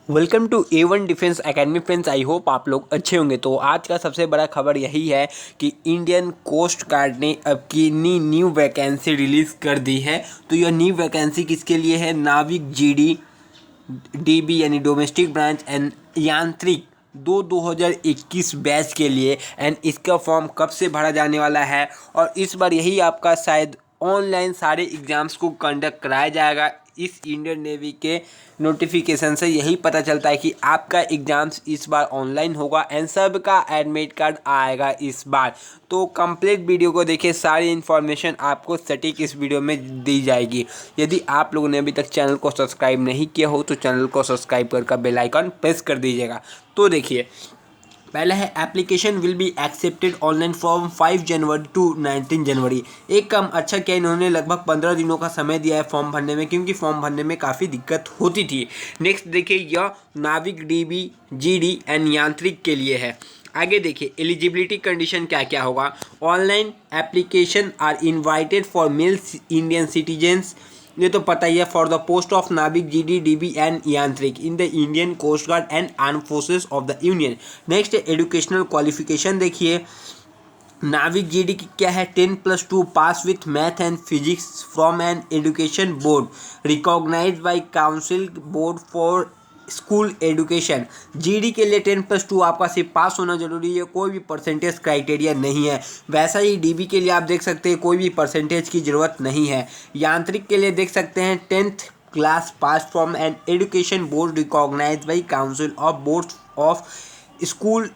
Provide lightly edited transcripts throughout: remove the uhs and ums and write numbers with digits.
Welcome to A1 defence academy friends. I hope आप लोग अच्छे होंगे। तो आज का सबसे बड़ा खबर यही है कि इंडियन कोस्ट गार्ड ने अब की न्यू वैकेंसी रिलीज़ कर दी है। तो यह न्यू वैकेंसी किसके लिए है? नाविक जीडी डीबी यानी डोमेस्टिक ब्रांच एंड यांत्रिक 2021 बैच के लिए। एंड इसका फॉर्म कब से भरा जाने वाला है? और इस बार यही आपका शायद ऑनलाइन सारे एग्ज़ाम्स को कंडक्ट कराया जाएगा। इस इंडियन नेवी के नोटिफिकेशन से यही पता चलता है कि आपका एग्ज़ाम्स इस बार ऑनलाइन होगा एंड सबका एडमिट कार्ड आएगा इस बार। तो कंप्लीट वीडियो को देखिए, सारी इन्फॉर्मेशन आपको सटीक इस वीडियो में दी जाएगी। यदि आप लोगों ने अभी तक चैनल को सब्सक्राइब नहीं किया हो तो चैनल को सब्सक्राइब करके बेल आइकन प्रेस कर दीजिएगा। तो देखिए, पहला है application will be accepted online from 5 January to 19 January. एक काम अच्छा किया, इन्होंने लगभग 15 दिनों का समय दिया है फॉर्म भरने में, क्योंकि फॉर्म भरने में काफ़ी दिक्कत होती थी। नेक्स्ट देखिए, यह नाविक डीबी जीडी एंड यांत्रिक के लिए है। आगे देखिए, एलिजिबिलिटी कंडीशन क्या क्या होगा। Online application are invited for males Indian citizens, ये तो पता ही है, for the post of Navik GD DB and Yantrik in the Indian coast Guard and arm forces of the union. Next educational qualification देखिए, Navik GD की क्या है? 10+2 pass with math and physics from an education board recognised by council board for school education. GD के लिए 10+2 आपका सिर्फ पास होना जरूरी है, कोई भी परसेंटेज क्राइटेरिया नहीं है। वैसा ही डीबी के लिए आप देख सकते हैं, कोई भी परसेंटेज की ज़रूरत नहीं है। यांत्रिक के लिए देख सकते हैं 10th class pass from an education board recognised by council of board of school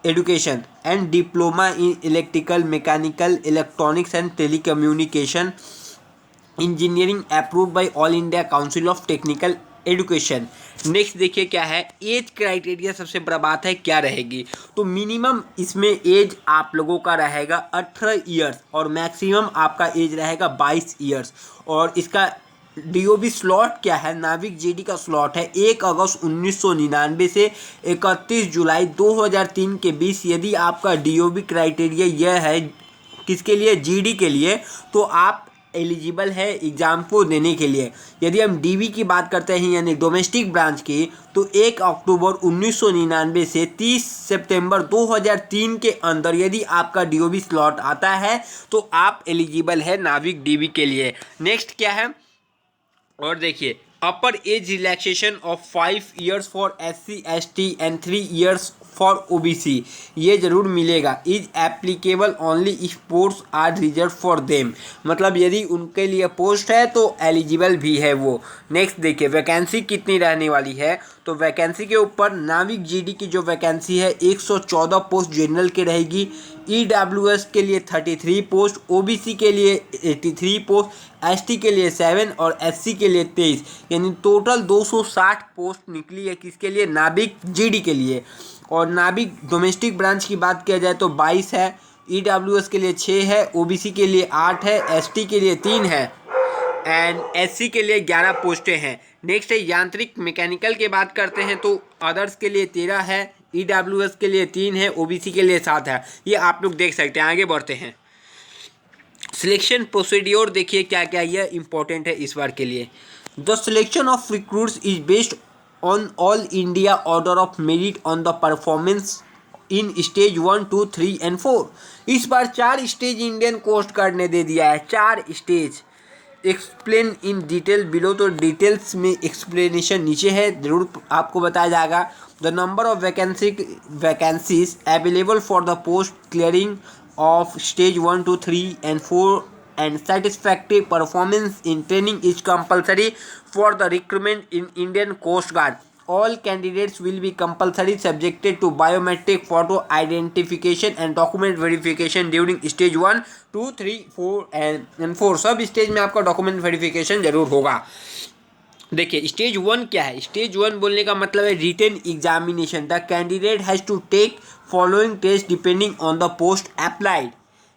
education and diploma in electrical mechanical electronics and telecommunication engineering approved by all India council of technical education. Next देखिए क्या है, age criteria सबसे बड़ा बात है क्या रहेगी। तो मिनिमम इसमें एज आप लोगों का रहेगा 18 ईयर्स और मैक्सिमम आपका एज रहेगा 22 ईयर्स। और इसका डीओबी स्लॉट क्या है? नाविक जीडी का स्लॉट है 1 अगस्त 1999 से 31 जुलाई 2003 के बीच। यदि आपका डीओबी क्राइटेरिया यह है किसके लिए? जीडी के लिए, तो आप एलिजिबल है एग्ज़ाम को देने के लिए। यदि हम डीबी की बात करते हैं यानी डोमेस्टिक ब्रांच की, तो 1 अक्टूबर 1999 से 30 सितंबर 2003 के अंदर यदि आपका डीओबी स्लॉट आता है तो आप एलिजिबल है नाविक डीबी के लिए। नेक्स्ट क्या है? और देखिए, upper age relaxation of 5 years for SC ST and 3 years for OBC, ये जरूर मिलेगा। Is applicable only if post are reserve for them, मतलब यदि उनके लिए पोस्ट है तो एलिजिबल भी है वो। नेक्स्ट देखिए, वैकेंसी कितनी रहने वाली है। तो वैकेंसी के ऊपर नाविक जीडी की जो वैकेंसी है 114 पोस्ट जनरल के रहेगी। EWS के लिए 33 पोस्ट, OBC के लिए 83 पोस्ट, ST के लिए 7 और SC के लिए 23, यानी टोटल 260 पोस्ट निकली है किसके लिए? नाविक जीडी के लिए। और नाविक डोमेस्टिक ब्रांच की बात किया जाए तो 22 है, EWS के लिए 6 है, OBC के लिए 8 है, ST के लिए 3 है एंड SC के लिए 11 पोस्टें हैं। नेक्स्ट है यांत्रिक मैकेनिकल की बात करते हैं तो अदर्स के लिए 13 है, EWS के लिए 3 है, OBC के लिए 7 है। ये आप लोग देख सकते हैं। आगे बढ़ते हैं, सिलेक्शन प्रोसीड्योर देखिए क्या क्या यह इंपॉर्टेंट है इस बार के लिए। The selection of recruits is based on all India order of merit on the performance in stage 1, 2, 3 and 4। इस बार 4 स्टेज इंडियन कोस्ट गार्ड ने दे दिया है, 4 stage. Explain in detail below, तो डिटेल्स में एक्सप्लेनेशन नीचे है, जरूर आपको बताया जाएगा। The number of vacancies available for the post clearing of stage 1, 2, 3 and 4 and satisfactory performance in training is compulsory for the recruitment in Indian Coast Guard. All candidates will be compulsory subjected to biometric photo identification and document verification during stage 1, 2, 3, 4 and 4। सब stage में आपका document verification जरूर होगा। देखिए, stage 1 क्या है? Stage 1 बोलने का मतलब है written examination. The candidate has to take following test depending on the post applied,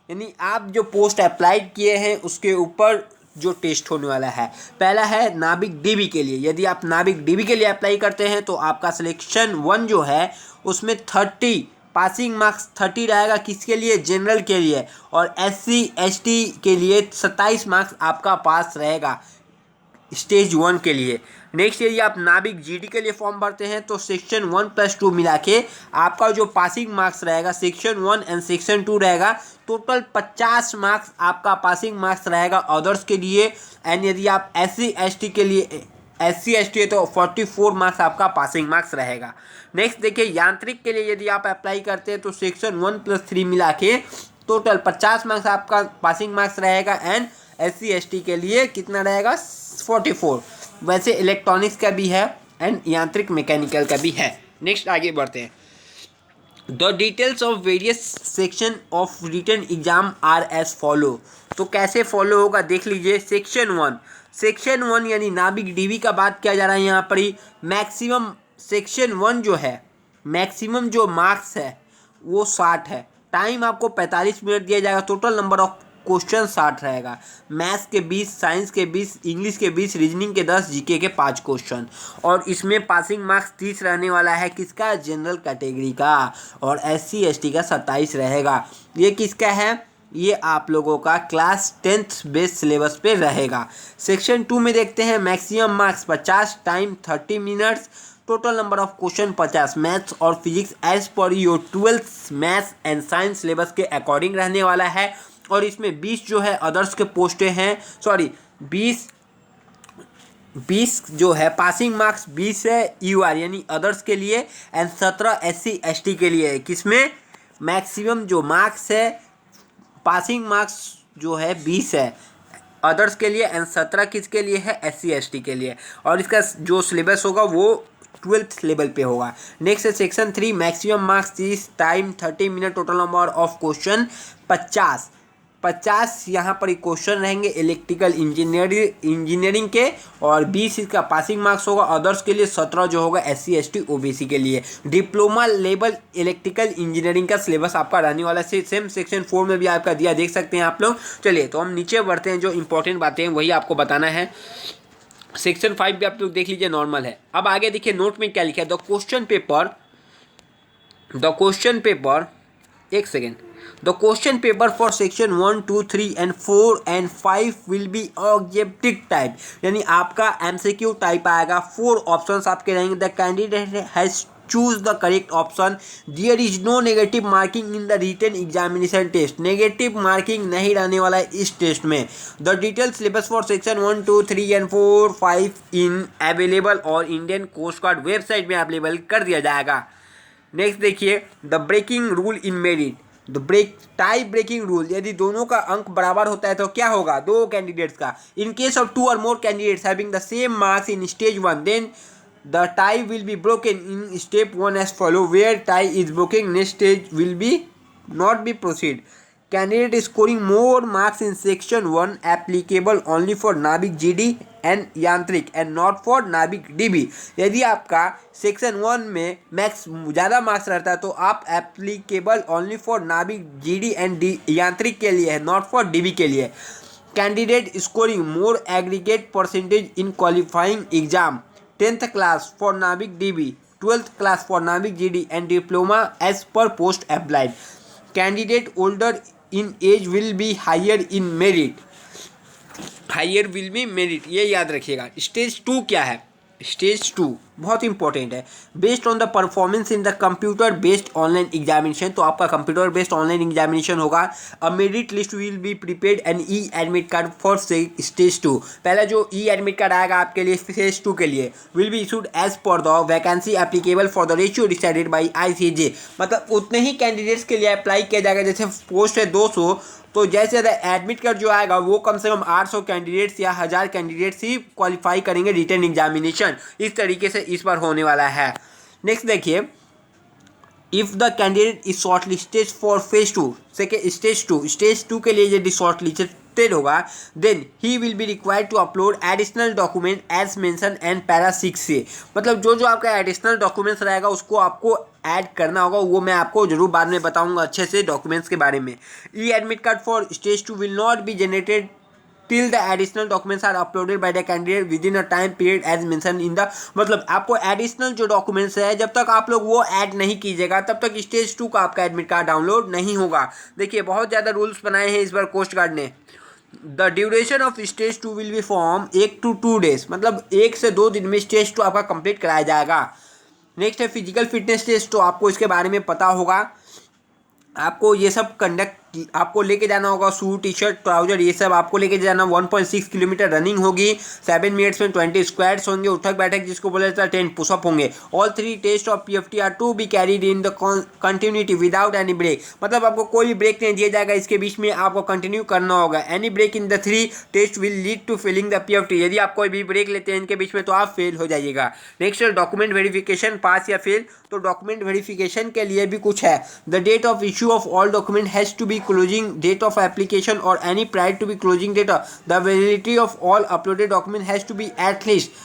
यानी आप जो पोस्ट अप्लाइड किए हैं उसके ऊपर जो टेस्ट होने वाला है। पहला है नाविक डीबी के लिए। यदि आप नाविक डीबी के लिए अप्लाई करते हैं तो आपका सिलेक्शन 1 जो है उसमें 30 पासिंग मार्क्स 30 रहेगा किसके लिए? जनरल के लिए। और SC ST के लिए 27 मार्क्स आपका पास रहेगा। स्टेज 1 के लिए। नेक्स्ट यदि आप नाविक जीडी के लिए फॉर्म भरते हैं तो सेक्शन 1+2 मिला के आपका जो पासिंग मार्क्स रहेगा सेक्शन 1 एंड सेक्शन 2 रहेगा, टोटल 50 मार्क्स आपका पासिंग मार्क्स रहेगा अदर्स के लिए। एंड यदि आप SC/ST के लिए SC/ST है तो 44 मार्क्स आपका पासिंग मार्क्स रहेगा। नेक्स्ट देखिए यांत्रिक के लिए यदि आप अप्लाई करते हैं तो सेक्शन 1+3 मिला के टोटल 50 मार्क्स आपका पासिंग मार्क्स रहेगा। एंड SC/ST के लिए कितना रहेगा 44। वैसे इलेक्ट्रॉनिक्स का भी है एंड यांत्रिक मैकेनिकल का भी है। नेक्स्ट आगे बढ़ते हैं। The details of various section of written exam are as follow. तो कैसे फॉलो होगा देख लीजिए। सेक्शन 1 यानी नाविक डीवी का बात किया जा रहा है यहाँ पर ही। मैक्सिमम सेक्शन 1 जो है मैक्सिमम जो मार्क्स है वो 60 है। टाइम आपको 45 मिनट दिया जाएगा। टोटल नंबर ऑफ क्वेश्चन 60 रहेगा। मैथ्स के 20, साइंस के 20, इंग्लिश के 20, रीजनिंग के 10, जीके के 5 क्वेश्चन। और इसमें पासिंग मार्क्स 30 रहने वाला है किसका, जनरल कैटेगरी का। और SC/ST का 27 रहेगा। ये किसका है, ये आप लोगों का क्लास 10th बेस्ड सिलेबस पे रहेगा। सेक्शन 2 में देखते हैं maximum marks 50, time 30 minutes, total number of question 50। Maths और physics as per your 12th maths and science syllabus के अकॉर्डिंग रहने वाला है। और इसमें 20 जो है अदर्स के पोस्टें हैं, सॉरी 20 जो है पासिंग मार्क्स 20 है UR यानी अदर्स के लिए। एंड 17 SC/ST के लिए है। किसमें मैक्सिमम जो मार्क्स है पासिंग मार्क्स जो है 20 है अदर्स के लिए। एंड 17 किसके लिए है, SC/ST के लिए। और इसका जो सिलेबस होगा वो 12th लेवल पे होगा। नेक्स्ट है section 3 maximum marks 30, time 30 minute, total number of question 50 यहाँ पर क्वेश्चन रहेंगे इलेक्ट्रिकल इंजीनियरिंग के। और 20 इसका पासिंग मार्क्स होगा अदर्स के लिए। 17 जो होगा SC/ST OBC के लिए। डिप्लोमा लेवल इलेक्ट्रिकल इंजीनियरिंग का सिलेबस आपका रहने वाला है। सेम सेक्शन 4 में भी आपका दिया, देख सकते हैं आप लोग। चलिए तो हम नीचे बढ़ते हैं। जो इंपॉर्टेंट बातें हैं वही आपको बताना है। सेक्शन 5 भी आप लोग देख लीजिए, नॉर्मल है। अब आगे देखिए नोट में क्या लिखा है। द क्वेश्चन पेपर एक second. The question paper for section 1, 2, 3 and 4 and 5 will be objective type, यानी आपका MCQ टाइप आएगा। 4 ऑप्शंस आपके रहेंगे। The candidate has choose the correct option. There is no negative marking in the written examination test. Negative marking नहीं रहने वाला है इस टेस्ट में। The detailed syllabus for section 1, 2, 3 and 4, 5 in available और इंडियन कोस्ट गार्ड वेबसाइट में available कर दिया जाएगा। नेक्स्ट देखिए the breaking rule in merit. Tie breaking rule, यदि दोनों का अंक बराबर होता है तो क्या होगा, दो कैंडिडेट्स का। इन केस ऑफ 2 और more candidates having the same marks in stage 1 then the tie will be broken in step 1 as follow. Where tie is broken next stage will be not be proceed. Candidate scoring more marks in section 1 applicable only for नाविक GD and यांत्रिक and not for Navik DB। यदि आपका section 1 में max ज़्यादा marks रहता है तो आप applicable only for Navik GD and Yantrik के लिए है, नॉट फॉर DB के लिए। Candidate scoring more aggregate percentage in qualifying exam 10th class for Navik DB, 12th class for Navik GD and diploma as per post applied. Candidate older in age will be higher in merit, ये याद रखिएगा। Stage 2 क्या है, stage 2 बहुत important है। Based on the performance in the computer based online examination, तो आपका computer based online examination होगा। अ merit list will be prepared and e admit card for stage 2। पहला जो ई एडमिट कार्ड आएगा आपके लिए स्टेज 2 के लिए will be issued as per the vacancy applicable for the ratio decided by ICJ। मतलब उतने ही कैंडिडेट्स के लिए अप्लाई किया जाएगा। जैसे पोस्ट है 200 तो जैसे एडमिट कार्ड जो आएगा वो कम से कम 800 कैंडिडेट्स या 1000 कैंडिडेट्स ही क्वालिफाई करेंगे रिटन एग्जामिनेशन। इस तरीके से इस बार होने वाला है। नेक्स्ट देखिए if the candidate is short listed for phase 2, stage 2 के लिए यदि शॉर्ट लिस्टेड होगा then he will be required to upload additional document as mention and para 6 से। मतलब जो आपका एडिशनल डॉक्यूमेंट्स रहेगा उसको आपको ऐड करना होगा। वो मैं आपको जरूर बाद में बताऊंगा अच्छे से डॉक्यूमेंट्स के बारे में। E admit card for stage 2 will not be generated till the additional documents are uploaded by the candidate within a time period as mentioned in the। मतलब आपको एडिशनल जो डॉक्यूमेंट्स है जब तक आप लोग वो ऐड नहीं कीजिएगा तब तक स्टेज 2 का आपका एडमिट कार्ड डाउनलोड नहीं होगा। देखिए बहुत ज़्यादा रूल्स बनाए हैं इस बार कोस्ट गार्ड ने। The duration of stage 2 will be form 1 to 2 days, मतलब 1 से 2 दिन में स्टेज 2 आपका कंप्लीट कराया जाएगा। नेक्स्ट है फिजिकल फिटनेस टेस्ट, तो आपको इसके बारे में पता होगा। आपको ये सब कंडक्ट आपको लेके जाना होगा, सूट टी शर्ट ट्राउजर ये सब आपको लेके जाना। 1.6 किलोमीटर रनिंग होगी, 7 मिनट्स में 20 स्क्वाट्स होंगे, उठक बैठक जिसको बोला जाता है 10 पुशअप होंगे। All 3 test of PFT are to be carried in the continuity without any break, मतलब आपको कोई भी ब्रेक नहीं दिया जाएगा, इसके बीच में आपको कंटिन्यू करना होगा। Any break in the 3 test will lead to failing the PFT, यदि आप कोई भी ब्रेक लेते हैं इनके बीच में तो आप फेल हो जाइएगा। नेक्स्ट डॉक्यूमेंट वेरिफिकेशन, पास या फेल, तो डॉक्यूमेंट वेरिफिकेशन के लिए भी कुछ है। The date of issue of all document has to be closing date of application or any prior to be closing date. The validity of all uploaded document has to be at least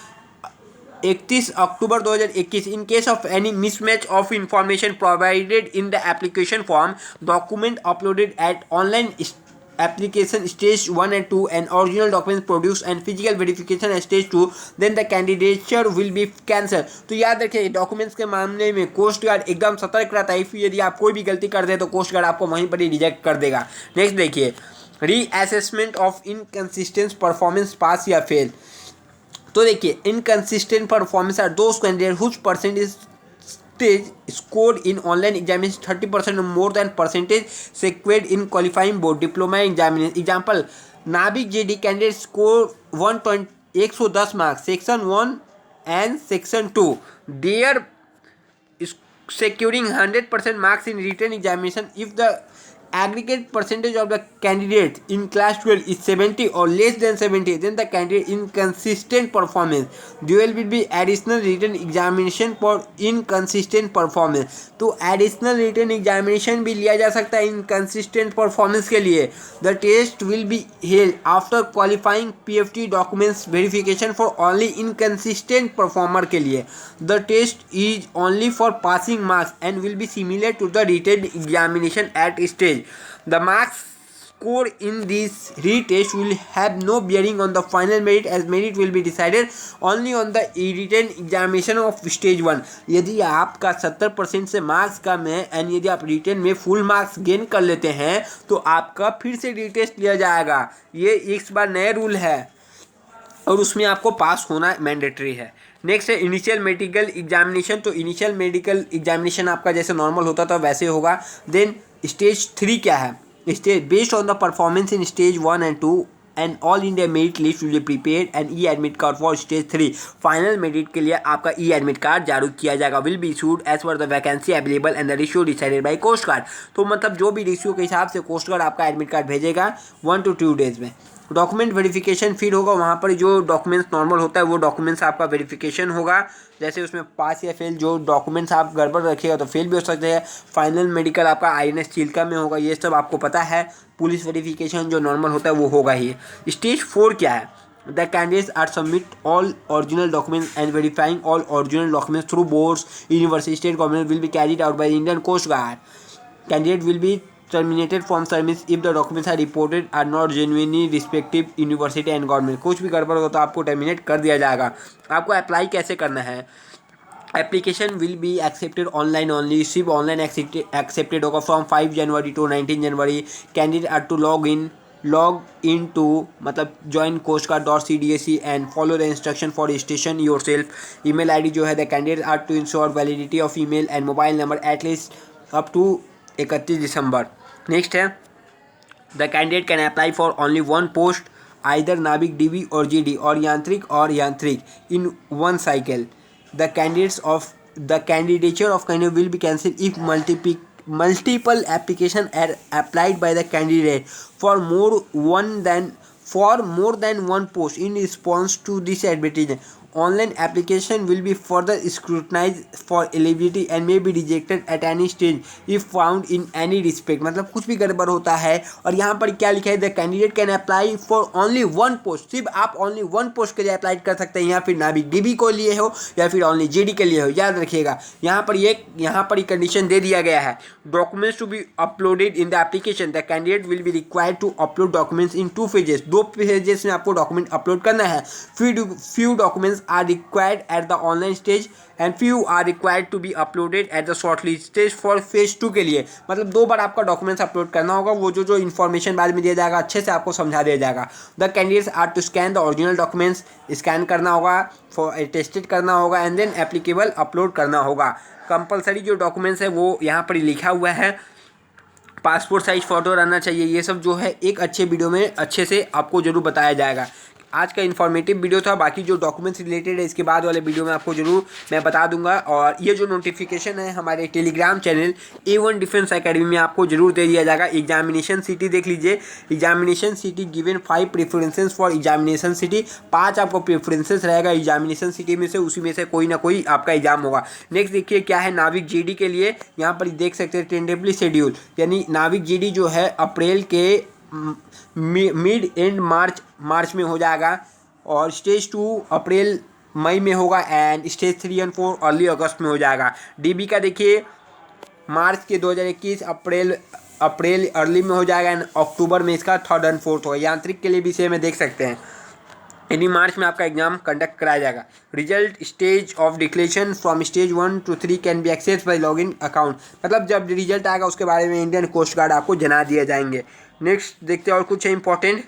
31 October 2021. In case of any mismatch of information provided in the application form, document uploaded at online application stage 1 and 2 and original documents produced and physical verification at stage 2, then the candidature will be cancelled. तो याद रखिए documents के मामले में coast guard एकदम सतर्क रहता है। यदि आप कोई भी गलती कर दे तो कोस्ट गार्ड आपको वहीं पर ही रिजेक्ट कर देगा। नेक्स्ट देखिए reassessment of inconsistent performance, pass या फेल। तो देखिए inconsistent performance are those candidate whose percentage scored in online examination 30% or more than percentage secured in qualifying board diploma examination. Example, Nabik JD candidate score 110 marks section 1 and section 2. They are securing 100% marks in written examination if the aggregate percentage of the candidates in class 12 is 70 or less than 70, then the candidate inconsistent performance. There will be additional written examination for inconsistent performance. तो additional written examination भी लिया जा सकता है inconsistent performance के लिए। The test will be held after qualifying PFT documents verification for only inconsistent performer के लिए। The test is only for passing marks and will be similar to the written examination at stage. The marks scored in this retest will have no bearing on the final merit, as merit will be decided only on the written examination of stage 1. यदि आपका 70% से marks कम है and यदि आप return में full marks gain कर लेते हैं तो आपका फिर से रीटेस्ट लिया जाएगा। ये इस बार नया रूल है और उसमें आपको पास होना मैंडेटरी है। नेक्स्ट है इनिशियल मेडिकल एग्जामिनेशन, तो इनिशियल मेडिकल एग्जामिनेशन आपका जैसे नॉर्मल होता था वैसे होगा। देन स्टेज 3 क्या है, stage based on the performance in stage 1 and 2 and all India merit list will be prepared and e admit card for stage 3। Final merit के लिए आपका ई एडमिट कार्ड जारी किया जाएगा, will be issued as per the vacancy available and the ratio decided by Coast Guard. तो मतलब जो भी रेशियो के हिसाब से कोस्ट गार्ड आपका एडमिट कार्ड भेजेगा 1 to 2 days में। डॉक्यूमेंट वेरिफिकेशन फिर होगा, वहाँ पर जो डॉक्यूमेंट्स नॉर्मल होता है वो डॉक्यूमेंट्स आपका वेरिफिकेशन होगा। जैसे उसमें पास या फेल, जो डॉक्यूमेंट्स आप गड़बड़ रखिएगा तो फेल भी हो सकते हैं। फाइनल मेडिकल आपका INS चिल्का में होगा, ये सब आपको पता है। पुलिस वेरिफिकेशन जो नॉर्मल होता है वो होगा ही। स्टेज 4 क्या है, the candidates are submit all original documents and verifying all original documents through boards university state government will be carried out by Indian coast Guard. Candidate will be terminated from service if the documents are reported are not genuinely respective university and government। कुछ भी गड़बड़ हो तो आपको terminate कर दिया जाएगा। आपको अप्लाई कैसे करना है, application will be accepted online only, सिर्फ ऑनलाइन एक्सेप्टेड होगा from 5 January to 19 January. Candidate are to log in to मतलब join coastguard.cdsc and follow the instruction for registration yourself. Email ID जो है the candidate are to ensure validity of email and mobile number at least up to 31 December. Next है the candidate can apply for only 1 post either Navik DB और GD और यांत्रिक इन 1 cycle। The candidature of candidate will B cancel if multiple application are applied by the candidate for more than one post in response to this advertisement. Online application will be further scrutinized for eligibility and may be rejected at any stage if found in any respect। मतलब कुछ भी गड़बड़ होता है। और यहाँ पर क्या लिखा है, the candidate can apply for only 1 post, सिर्फ आप ओनली 1 पोस्ट के लिए अप्लाई कर सकते हैं, या फिर नाविक DB को लिए हो या फिर ओनली GD के लिए हो। याद रखिएगा यहाँ पर ये कंडीशन दे दिया गया है, documents to be uploaded in the application. The candidate will be required to upload documents in 2 phases। 2 phases में आपको डॉक्यूमेंट अपलोड करना है। Few documents are required at the online stage and few are required to be uploaded at the shortlist stage for phase 2 के लिए। मतलब 2 बार आपका documents upload करना होगा, वो जो इन्फॉर्मेशन बाद में दिया जाएगा अच्छे से आपको समझा दिया जाएगा। The candidates are to scan the original documents, scan करना होगा, टेस्टेड करना होगा एंड देन एप्लीकेबल अपलोड करना होगा। कंपलसरी जो डॉक्यूमेंट्स है वो यहाँ पर लिखा हुआ है, पासपोर्ट साइज फ़ोटो रहना चाहिए। ये सब जो है एक अच्छे वीडियो में अच्छे से आपको जरूर बताया जाएगा। आज का इन्फॉर्मेटिव वीडियो था, बाकी जो डॉक्यूमेंट्स रिलेटेड है इसके बाद वाले वीडियो में आपको जरूर मैं बता दूंगा। और ये जो नोटिफिकेशन है हमारे Telegram channel A1 defence academy में आपको जरूर दे दिया जाएगा। एग्जामिनेशन सिटी देख लीजिए, examination city given 5 preferences for examination city, 5 आपको प्रेफरेंसेस रहेगा एग्जामिनेशन सिटी में से, उसी में से कोई ना कोई आपका एग्जाम होगा। नेक्स्ट देखिए क्या है नाविक जीडी के लिए, यहाँ पर देख सकते हैं टेंटेटिवली शेड्यूल, यानी नाविक जीडी जो है अप्रैल के मिड एंड मार्च में हो जाएगा और स्टेज 2 अप्रैल मई में होगा एंड स्टेज 3 और 4 अर्ली अगस्त में हो जाएगा। डीबी का देखिए मार्च के 2021 अप्रैल अर्ली में हो जाएगा एंड अक्टूबर में इसका 3rd और 4th होगा। यांत्रिक के लिए भी सेम है, देख सकते हैं यानी मार्च में आपका एग्जाम कंडक्ट कराया जाएगा। Result stage of declaration from stage 1 to 3 can be access by login account, मतलब जब रिजल्ट आएगा उसके बारे में इंडियन कोस्ट गार्ड आपको जना दिए जाएंगे। नेक्स्ट देखते हैं और कुछ है इंपॉर्टेंट।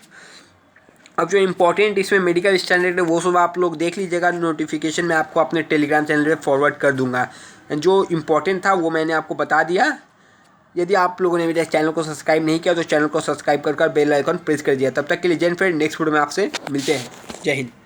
अब जो इम्पोर्टेंट इसमें मेडिकल स्टैंडर्ड है वो सब आप लोग देख लीजिएगा, नोटिफिकेशन मैं आपको अपने टेलीग्राम चैनल पे फॉरवर्ड कर दूंगा। जो इम्पोर्टेंट था वो मैंने आपको बता दिया। यदि आप लोगों ने मेरे चैनल को सब्सक्राइब नहीं किया तो चैनल को सब्सक्राइब कर बेल आइकन प्रेस कर दिया। तब तक के लिए जय हिंद फ्रेंड, नेक्स्ट वीडियो में आपसे मिलते हैं। जय हिंद।